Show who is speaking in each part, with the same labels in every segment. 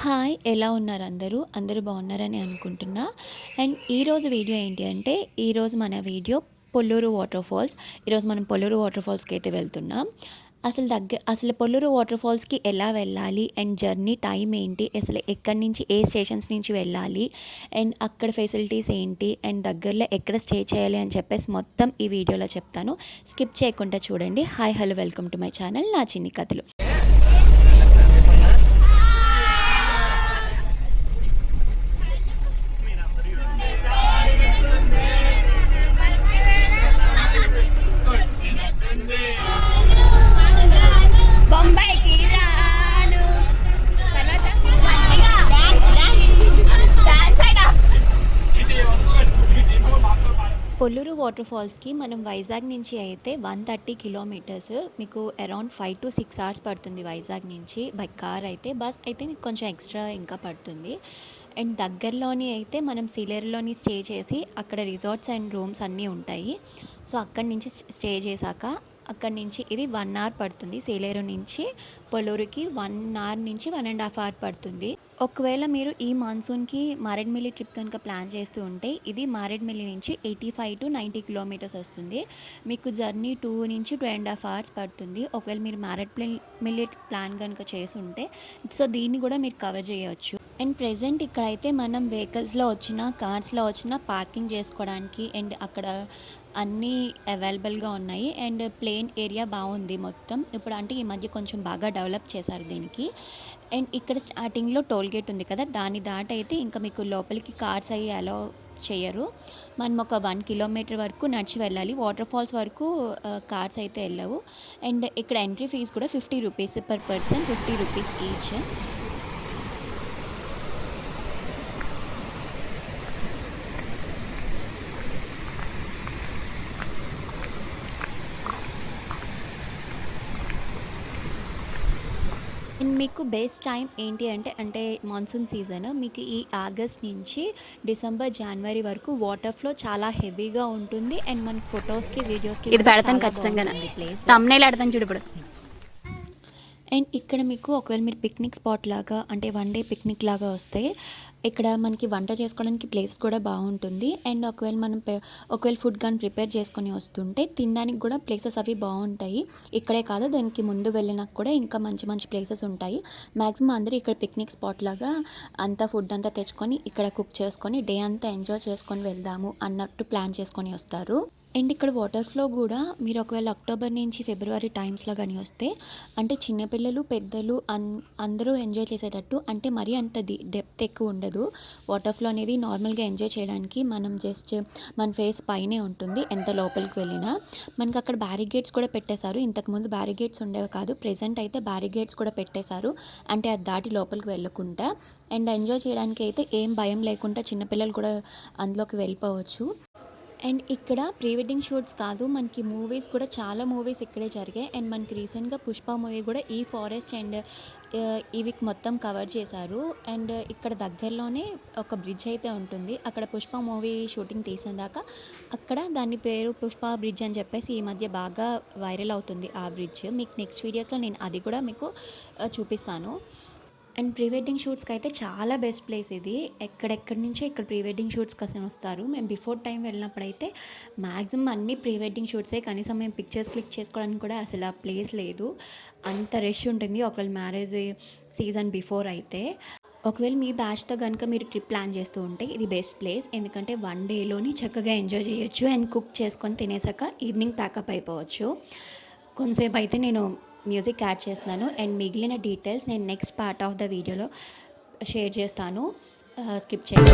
Speaker 1: Hi! ఎలా ఉన్నారు అందరూ? అందరూ బాగున్నారని అనుకుంటున్నా. అండ్ ఈరోజు వీడియో ఏంటి అంటే, ఈరోజు మన వీడియో పొల్లూరు వాటర్ ఫాల్స్. ఈరోజు మనం పొల్లూరు వాటర్ ఫాల్స్‌కైతే వెళ్తున్నాం. అసలు పొల్లూరు వాటర్ ఫాల్స్‌కి ఎలా వెళ్ళాలి? అండ్ జర్నీ టైం ఏంటి? అసలు ఎక్కడి నుంచి ఏ స్టేషన్స్ నుంచి వెళ్ళాలి? అండ్ అక్కడ ఫెసిలిటీస్ ఏంటి? అండ్ దగ్గరలో ఎక్కడ స్టే చేయాలి అని చెప్పేసి మొత్తం ఈ వీడియోలో చెప్తాను. స్కిప్ చేయకుండా చూడండి. Hi! Hello! Welcome to my channel నా చిన్ని కథలు. పొల్లూరు వాటర్ ఫాల్స్కి మనం వైజాగ్ నుంచి అయితే 130 కిలోమీటర్స్, మీకు అరౌండ్ 5 to 6 hours పడుతుంది వైజాగ్ నుంచి బై కార్ అయితే. బస్ అయితే మీకు కొంచెం ఎక్స్ట్రా ఇంకా పడుతుంది. అండ్ దగ్గరలోని అయితే మనం సీలేరులోని స్టే చేసి అక్కడ రిసార్ట్స్ అండ్ రూమ్స్ అన్నీ ఉంటాయి. సో అక్కడి నుంచి స్టే చేశాక అక్కడి నుంచి ఇది 1 hour పడుతుంది. సీలేరు నుంచి పొల్లూరుకి 1 hour నుంచి 1.5 hours పడుతుంది. ఒకవేళ మీరు ఈ మాన్సూన్కి మారేడుమిల్లి ట్రిప్ కనుక ప్లాన్ చేస్తూ ఉంటే ఇది మారేడుమిల్లి నుంచి 85 to 90 కిలోమీటర్స్ వస్తుంది. మీకు జర్నీ 2 నుంచి 2.5 hours పడుతుంది. ఒకవేళ మీరు మారేడుమిల్లి ప్లాన్ కనుక చేసి ఉంటే సో దీన్ని కూడా మీరు కవర్ చేయవచ్చు. అండ్ ప్రెజెంట్ ఇక్కడైతే మనం వెహికల్స్లో వచ్చిన కార్స్లో వచ్చిన పార్కింగ్ చేసుకోవడానికి అండ్ అక్కడ అన్నీ అవైలబుల్గా ఉన్నాయి. అండ్ ప్లేన్ ఏరియా బాగుంది మొత్తం. ఇప్పుడు అంటే ఈ మధ్య కొంచెం బాగా డెవలప్ చేశారు దీనికి. అండ్ ఇక్కడ స్టార్టింగ్లో టోల్ గేట్ ఉంది కదా, దాన్ని దాటి అయితే ఇంకా మీకు లోపలికి కార్స్ అయ్యి అలో చేయరు. మనం ఒక 1 kilometer వరకు నడిచి వెళ్ళాలి. వాటర్ ఫాల్స్ వరకు కార్స్ అయితే వెళ్ళవు. అండ్ ఇక్కడ ఎంట్రీ ఫీజు కూడా 50 rupees per person, 50 rupees each. And మీకు బెస్ట్ టైం ఏంటి అంటే మాన్సూన్ సీజన్. మీకు ఈ ఆగస్ట్ నుంచి డిసెంబర్ జనవరి వరకు వాటర్ ఫ్లో చాలా హెవీగా ఉంటుంది. అండ్ మన ఫొటోస్కి వీడియోస్కి
Speaker 2: ఇది పెడతాను ఖచ్చితంగా.
Speaker 1: ప్లేస్
Speaker 2: తమ్నైల్ పెడతాను చూడు ఇప్పుడు.
Speaker 1: అండ్ ఇక్కడ మీకు ఒకవేళ మీరు పిక్నిక్ స్పాట్ లాగా అంటే 1 day పిక్నిక్ లాగా వస్తే ఇక్కడ మనకి వంట చేసుకోవడానికి ప్లేస్ కూడా బాగుంటుంది. అండ్ ఒకవేళ ఫుడ్ కానీ ప్రిపేర్ చేసుకొని వస్తుంటే తినడానికి కూడా ప్లేసెస్ అవి బాగుంటాయి. ఇక్కడే కాదు, దానికి ముందు వెళ్ళినాక కూడా ఇంకా మంచి మంచి ప్లేసెస్ ఉంటాయి. మ్యాక్సిమం అందరూ ఇక్కడ పిక్నిక్ స్పాట్ లాగా అంతా ఫుడ్ అంతా తెచ్చుకొని ఇక్కడ కుక్ చేసుకొని డే అంతా ఎంజాయ్ చేసుకొని వెళ్దాము అన్నట్టు ప్లాన్ చేసుకొని వస్తారు. అండ్ ఇక్కడ వాటర్ ఫ్లో కూడా మీరు ఒకవేళ అక్టోబర్ నుంచి ఫిబ్రవరి టైమ్స్లో కానీ వస్తే అంటే చిన్నపిల్లలు పెద్దలు అందరూ ఎంజాయ్ చేసేటట్టు, అంటే మరీ అంత డెప్త్ ఎక్కువ ఉండదు. వాటర్ ఫ్లో అనేది నార్మల్గా ఎంజాయ్ చేయడానికి మనం జస్ట్ మన ఫేస్ పైనే ఉంటుంది. ఎంత లోపలికి వెళ్ళినా మనకి అక్కడ బ్యారిగేట్స్ కూడా పెట్టేశారు. ఇంతకుముందు బ్యారిగేట్స్ ఉండేవి కాదు, ప్రెజెంట్ అయితే బ్యారిగేట్స్ కూడా పెట్టేశారు. అంటే అది దాటి లోపలికి వెళ్ళకుండా అండ్ ఎంజాయ్ చేయడానికి అయితే ఏం భయం లేకుండా చిన్నపిల్లలు కూడా అందులోకి వెళ్ళిపోవచ్చు. అండ్ ఇక్కడ ప్రీ వెడ్డింగ్ షూట్స్ కాదు, మనకి మూవీస్ కూడా చాలా మూవీస్ ఇక్కడే జరిగాయి. అండ్ మనకి రీసెంట్గా పుష్ప మూవీ కూడా ఈ ఫారెస్ట్ అండ్ ఇవి మొత్తం కవర్ చేశారు. అండ్ ఇక్కడ దగ్గరలోనే ఒక బ్రిడ్జ్ అయితే ఉంటుంది. అక్కడ పుష్ప మూవీ షూటింగ్ తీసిన దాకా అక్కడ దాని పేరు పుష్ప బ్రిడ్జ్ అని చెప్పేసి ఈ మధ్య బాగా వైరల్ అవుతుంది ఆ బ్రిడ్జ్. మీకు నెక్స్ట్ వీడియోస్లో నేను అది కూడా మీకు చూపిస్తాను. అండ్ ప్రీ వెడ్డింగ్ షూట్స్కి అయితే చాలా బెస్ట్ ప్లేస్ ఇది. ఎక్కడెక్కడి నుంచో ఇక్కడ ప్రీ వెడ్డింగ్ షూట్స్ కోసం వస్తారు. మేము బిఫోర్ టైం వెళ్ళినప్పుడైతే మ్యాక్సిమం అన్ని ప్రీ వెడ్డింగ్ షూట్సే. కనీసం మేము పిక్చర్స్ క్లిక్ చేసుకోవడానికి కూడా అసలు ఆ ప్లేస్ లేదు, అంత రష్ ఉంటుంది ఒకవేళ మ్యారేజ్ సీజన్ బిఫోర్ అయితే. ఒకవేళ మీ బ్యాచ్తో కనుక మీరు ట్రిప్ ప్లాన్ చేస్తూ ఉంటే ఇది బెస్ట్ ప్లేస్. ఎందుకంటే 1 dayలోని చక్కగా ఎంజాయ్ చేయొచ్చు. అండ్ కుక్ చేసుకొని తినేసాక ఈవినింగ్ ప్యాకప్ అయిపోవచ్చు. కొంతసేపు అయితే నేను మ్యూజిక్ యాడ్ చేస్తున్నాను. అండ్ మిగిలిన డీటెయిల్స్ నేను నెక్స్ట్ పార్ట్ ఆఫ్ ద వీడియోలో షేర్ చేస్తాను, స్కిప్ చేయండి.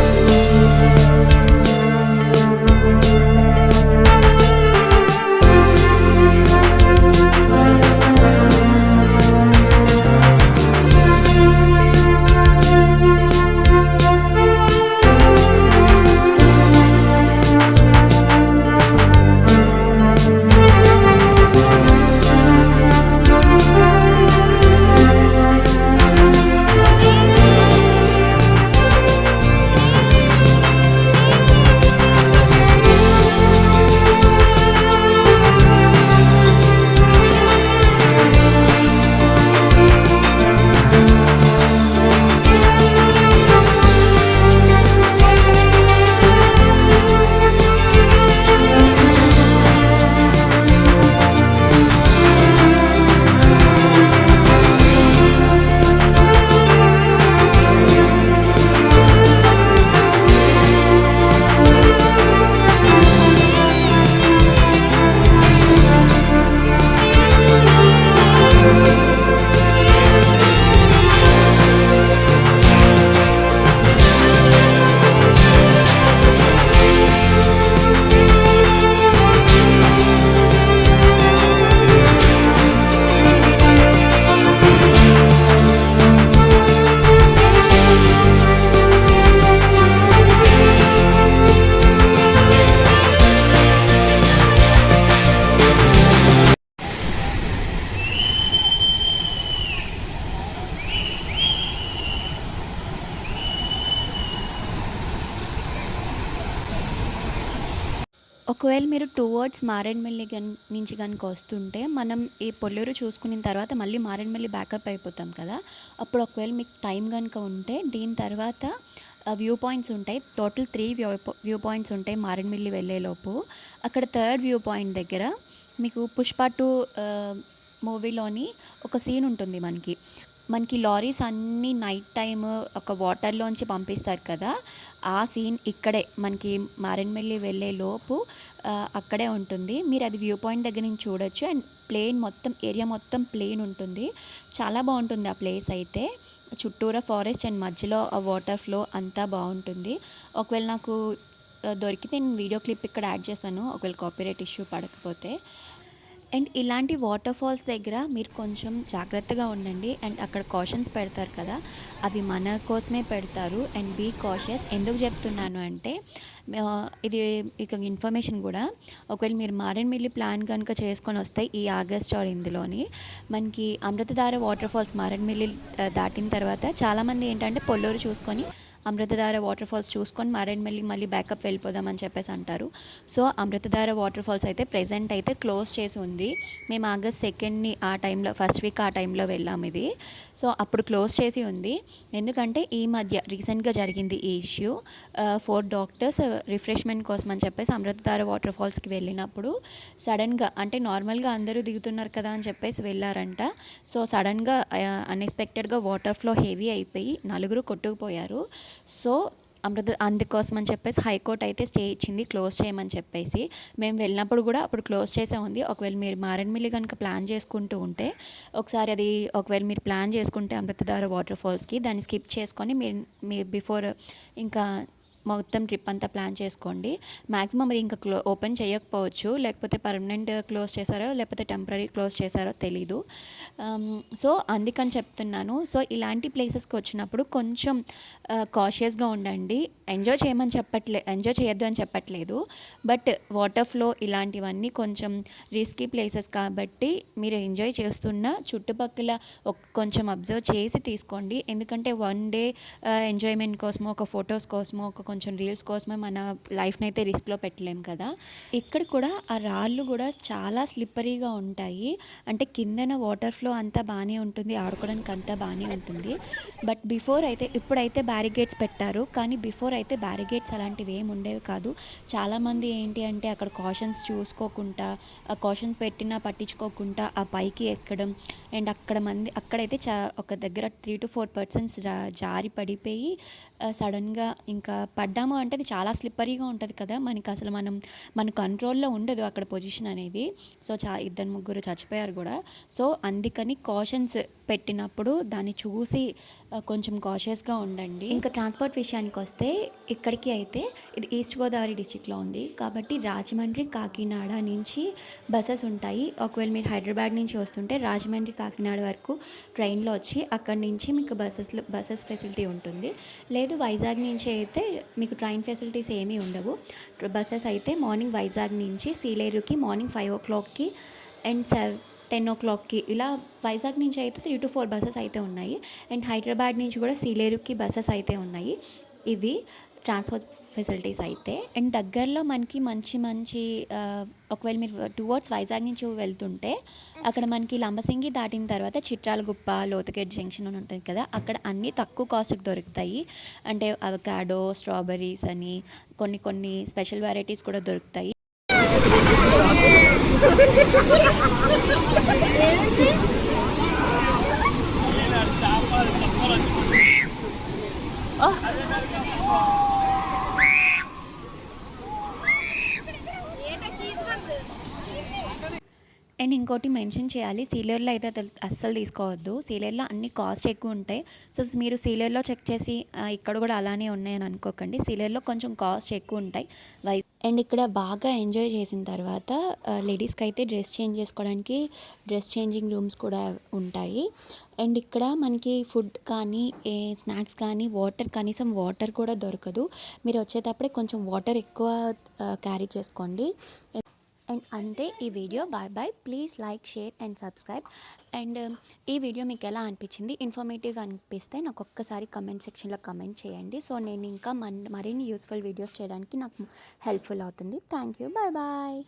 Speaker 1: ఒకవేళ మీరు టువర్డ్స్ మారేడుమిల్లి నుంచి కనుక వస్తుంటే మనం ఈ పొల్లూరు చూసుకున్న తర్వాత మళ్ళీ మారేడుమిల్లి బ్యాకప్ అయిపోతాం కదా. అప్పుడు ఒకవేళ మీకు టైం కనుక ఉంటే దీని తర్వాత వ్యూ పాయింట్స్ ఉంటాయి. టోటల్ 3 వ్యూ పాయింట్స్ ఉంటాయి మారేడుమిల్లి వెళ్ళేలోపు. అక్కడ థర్డ్ వ్యూ పాయింట్ దగ్గర మీకు 'పుష్ప 2' మూవీలోని ఒక సీన్ ఉంటుంది మనకి లారీస్ అన్నీ నైట్ టైమ్ ఒక వాటర్లోంచి పంపిస్తారు కదా. ఆ సీన్ ఇక్కడే మనకి మారేడుమిల్లి వెళ్ళే లోపు అక్కడే ఉంటుంది. మీరు అది వ్యూ పాయింట్ దగ్గర నుంచి చూడొచ్చు. అండ్ ఏరియా మొత్తం ప్లేన్ ఉంటుంది. చాలా బాగుంటుంది ఆ ప్లేస్ అయితే. చుట్టూరా ఫారెస్ట్ అండ్ మధ్యలో ఆ వాటర్ ఫ్లో అంతా బాగుంటుంది. ఒకవేళ నాకు దొరికితే నేను వీడియో క్లిప్ ఇక్కడ యాడ్ చేస్తాను, ఒకవేళ కాపీరైట్ ఇష్యూ పడకపోతే. అండ్ ఇలాంటి వాటర్ ఫాల్స్ దగ్గర మీరు కొంచెం జాగ్రత్తగా ఉండండి. అండ్ అక్కడ కాషన్స్ పెడతారు కదా, అవి మన కోసమే పెడతారు. And be cautious. ఎందుకు చెప్తున్నాను అంటే ఇది ఇక ఇన్ఫర్మేషన్ కూడా, ఒకవేళ మీరు మారేడుమిల్లి ప్లాన్ కనుక చేసుకొని వస్తే ఈ ఆగస్ట్ ఆర్ ఇందులోని మనకి అమృతధార వాటర్ ఫాల్స్ మారేడుమిల్లి దాటిన తర్వాత చాలామంది ఏంటంటే పొల్లూరు చూసుకొని అమృతధార వాటర్ ఫాల్స్ చూసుకొని మారేడుమిల్లి మళ్ళీ బ్యాకప్ వెళ్ళిపోదామని చెప్పేసి అంటారు. సో అమృతధార వాటర్ ఫాల్స్ అయితే ప్రెజెంట్ అయితే క్లోజ్ చేసి ఉంది. మేము ఆగస్ట్ 2nd ఆ టైంలో, ఫస్ట్ వీక్ ఆ టైంలో వెళ్ళాము ఇది. సో అప్పుడు క్లోజ్ చేసి ఉంది. ఎందుకంటే ఈ మధ్య రీసెంట్గా జరిగింది ఈ ఇష్యూ. 4 డాక్టర్స్ రిఫ్రెష్మెంట్ కోసం అని చెప్పేసి అమృతధార వాటర్ ఫాల్స్కి వెళ్ళినప్పుడు సడన్గా, అంటే నార్మల్గా అందరూ దిగుతున్నారు కదా అని చెప్పేసి వెళ్ళారంట. సో సడన్గా అన్ఎక్స్పెక్టెడ్గా వాటర్ ఫ్లో హెవీ అయిపోయి 4 కొట్టుకుపోయారు. సో అందుకోసం అని చెప్పేసి హైకోర్టు అయితే స్టే ఇచ్చింది, క్లోజ్ చేయమని చెప్పేసి. మేము వెళ్ళినప్పుడు కూడా అప్పుడు క్లోజ్ చేసే ఉంది. ఒకవేళ మీరు మారేడుమిల్లి కనుక ప్లాన్ చేసుకుంటూ ఉంటే ఒకసారి అది, ఒకవేళ మీరు ప్లాన్ చేసుకుంటే అమృతధార వాటర్ ఫాల్స్కి దాన్ని స్కిప్ చేసుకొని మీరు బిఫోర్ ఇంకా మొత్తం ట్రిప్ అంతా ప్లాన్ చేసుకోండి. మ్యాక్సిమం అది ఇంకా ఓపెన్ చేయకపోవచ్చు, లేకపోతే పర్మనెంట్ క్లోజ్ చేశారో లేకపోతే టెంపరీ క్లోజ్ చేశారో తెలీదు. సో అందుకని చెప్తున్నాను. సో ఇలాంటి ప్లేసెస్కి వచ్చినప్పుడు కొంచెం కాషియస్గా ఉండండి. ఎంజాయ్ చేయొద్దు అని చెప్పట్లేదు, బట్ వాటర్ ఫ్లో ఇలాంటివన్నీ కొంచెం రిస్కీ ప్లేసెస్ కాబట్టి మీరు ఎంజాయ్ చేస్తున్న చుట్టుపక్కల కొంచెం అబ్జర్వ్ చేసి తీసుకోండి. ఎందుకంటే వన్ డే ఎంజాయ్మెంట్ కోసమో, ఒక ఫొటోస్ కోసమో, ఒక కొంచెం రీల్స్ కోసమే మన లైఫ్ని అయితే రిస్క్లో పెట్టలేం కదా. ఇక్కడ కూడా ఆ రాళ్ళు కూడా చాలా స్లిప్పరీగా ఉంటాయి. అంటే కిందన వాటర్ ఫ్లో అంతా బాగానే ఉంటుంది, ఆడుకోవడానికి అంతా బాగానే ఉంటుంది. బట్ ఇప్పుడైతే బ్యారిగేట్స్ పెట్టారు, కానీ బిఫోర్ అయితే బ్యారిగేట్స్ అలాంటివి ఏమి ఉండేవి కాదు. చాలామంది ఏంటి అంటే అక్కడ కాషన్స్ చూసుకోకుండా, ఆ కాషన్స్ పెట్టినా పట్టించుకోకుండా ఆ పైకి ఎక్కడం. అండ్ అక్కడైతే ఒక దగ్గర 3 to 4 persons జారి పడిపోయి సడన్గా ఇంకా పడ్డాము అంటే అది చాలా స్లిప్పరీగా ఉంటుంది కదా. మనకి అసలు మన కంట్రోల్లో ఉండదు అక్కడ పొజిషన్ అనేది. సో 2-3 చచ్చిపోయారు కూడా. సో అందుకని కాషన్స్ పెట్టినప్పుడు దాన్ని చూసి కొంచెం కాషియస్గా ఉండండి. ఇంకా ట్రాన్స్పోర్ట్ విషయానికి వస్తే ఇక్కడికి అయితే ఇది ఈస్ట్ గోదావరి డిస్టిక్లో ఉంది కాబట్టి రాజమండ్రి, కాకినాడ నుంచి బస్సెస్ ఉంటాయి. ఒకవేళ మీరు హైదరాబాద్ నుంచి వస్తుంటే రాజమండ్రి, కాకినాడ వరకు ట్రైన్లో వచ్చి అక్కడి నుంచి మీకు బస్సెస్ ఫెసిలిటీ ఉంటుంది. లేదు వైజాగ్ నుంచి అయితే మీకు ట్రైన్ ఫెసిలిటీస్ ఏమీ ఉండవు. బస్సెస్ అయితే మార్నింగ్ వైజాగ్ నుంచి సీలేరుకి మార్నింగ్ 5 o'clockకి అండ్ 10 o'clockకి ఇలా వైజాగ్ నుంచి అయితే 3 to 4 బస్సెస్ అయితే ఉన్నాయి. అండ్ హైదరాబాద్ నుంచి కూడా సీలేరుకి బస్సెస్ అయితే ఉన్నాయి. ఇవి ట్రాన్స్పోర్ట్ ఫెసిలిటీస్ అయితే. అండ్ దగ్గరలో మనకి మంచి ఒకవేళ మీరు టువర్డ్స్ వైజాగ్ నుంచి వెళ్తుంటే అక్కడ మనకి లంబసింగి దాటిన తర్వాత చిట్రాలగుప్ప, లోతుగేట్ జంక్షన్ అని ఉంటుంది కదా, అక్కడ అన్నీ తక్కువ కాస్ట్కి దొరుకుతాయి. అంటే అవకాడో, స్ట్రాబెర్రీస్ అని కొన్ని స్పెషల్ వెరైటీస్ కూడా దొరుకుతాయి. అండ్ ఇంకోటి మెన్షన్ చేయాలి, సీలేరులో అయితే అస్సలు తీసుకోవద్దు. సీలేరులో అన్ని కాస్ట్ ఎక్కువ ఉంటాయి. సో మీరు సీలేరులో చెక్ చేసి ఇక్కడ కూడా అలానే ఉన్నాయని అనుకోకండి. సీలేరులో కొంచెం కాస్ట్ ఎక్కువ ఉంటాయి. అండ్ ఇక్కడ బాగా ఎంజాయ్ చేసిన తర్వాత లేడీస్కి అయితే డ్రెస్ చేంజ్ చేసుకోవడానికి డ్రెస్ చేంజింగ్ రూమ్స్ కూడా ఉంటాయి. అండ్ ఇక్కడ మనకి ఫుడ్ కానీ స్నాక్స్ కానీ కనీసం వాటర్ కూడా దొరకదు. మీరు వచ్చేటప్పుడే కొంచెం వాటర్ ఎక్కువ క్యారీ చేసుకోండి. అండ్ అంతే ఈ video. Bye bye. Please like, share and subscribe. And ఈ వీడియో మీకు ఎలా అనిపించింది, ఇన్ఫర్మేటివ్గా అనిపిస్తే నాకు ఒక్కసారి కమెంట్ సెక్షన్లో కమెంట్ చేయండి. సో నేను ఇంకా మరిన్ని యూస్ఫుల్ వీడియోస్ చేయడానికి నాకు హెల్ప్ఫుల్ అవుతుంది. Thank you. Bye bye.